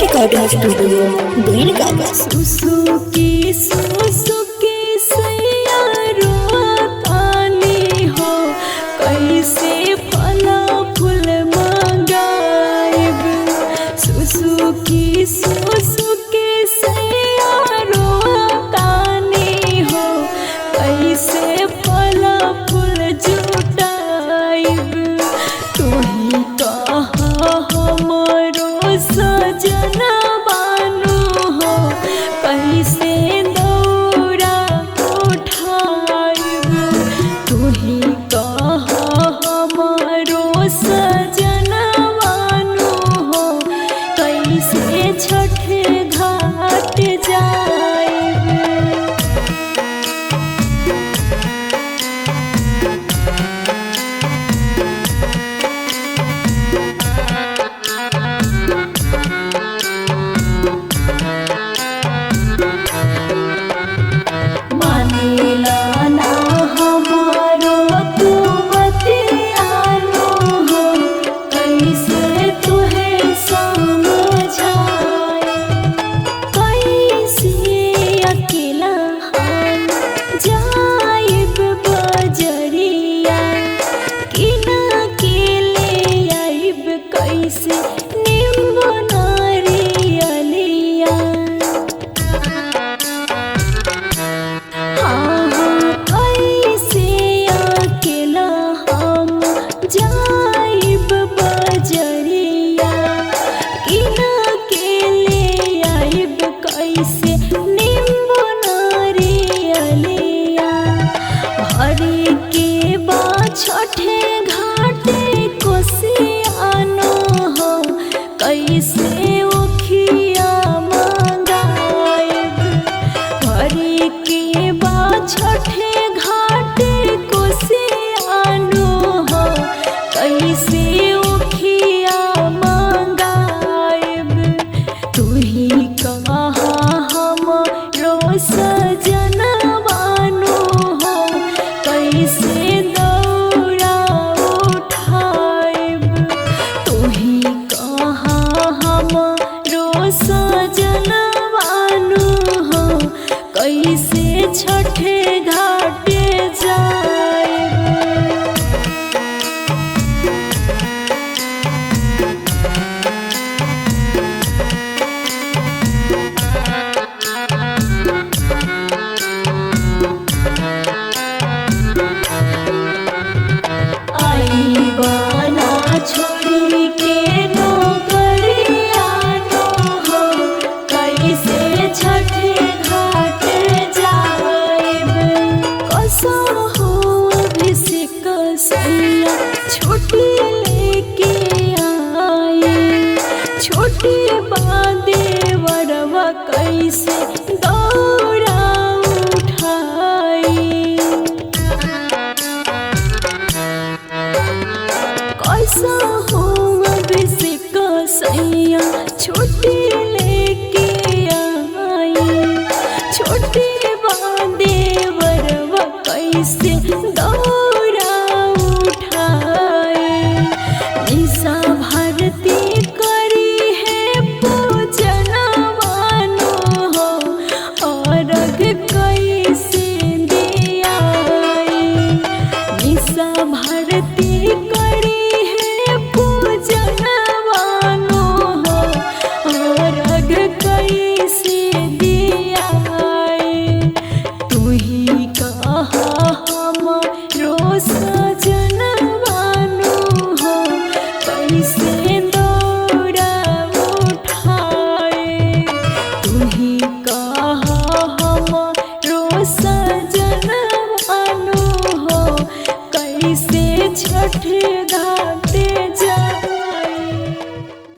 Recording studio बेलगाम। सुसुकी सुसुकी सैया रोतानी हो, कैसे फल फूल मंगाइब। सुसुकी सुसुकी सैया रोतानी हो, कैसे फल फूल जुटाइब। तुही कहा हमरो सजना बानू हो, कैसे दौरा उठाइब। तुही कहा हमरो सजना बानू हो, कैसे छठ घाट जाइब। मानेला ना हमारो तू बतियानो हो, कैसे तुहे समझाए। कैसे अकेला हम जाइब बजरिया, किना के ले आइब कैसे नींबू नारियलिया। कैसे अकेला हम जाइब बजरिया, किना के ले आइब कैसे नींबू नारियलिया। भरी के बा छठे घाटे कोसियानो हो, कैसे उखिया मंगाइब। भरी के बा छठे घाटे कोसियानो हो, कैसे उखिया मंगाइब। तुही कहा हमरो सजना बानू हो, कैसे दौरा उठाइब। तुही कहा हमरो सजना बानू हो, कैसे छठ घाट जाइब। आईबाना छोड़ी के नौकरियानो हो, कैसे छठ घाट जाइब। कसहु अभिषेक सैया छुट्टी लेके आए, छोटी बादे वरवा कैसे दौरा उठाई। कसहु अभिषेक सैया छुट्टी लेके आए, छोटी बादे वरवा कैसे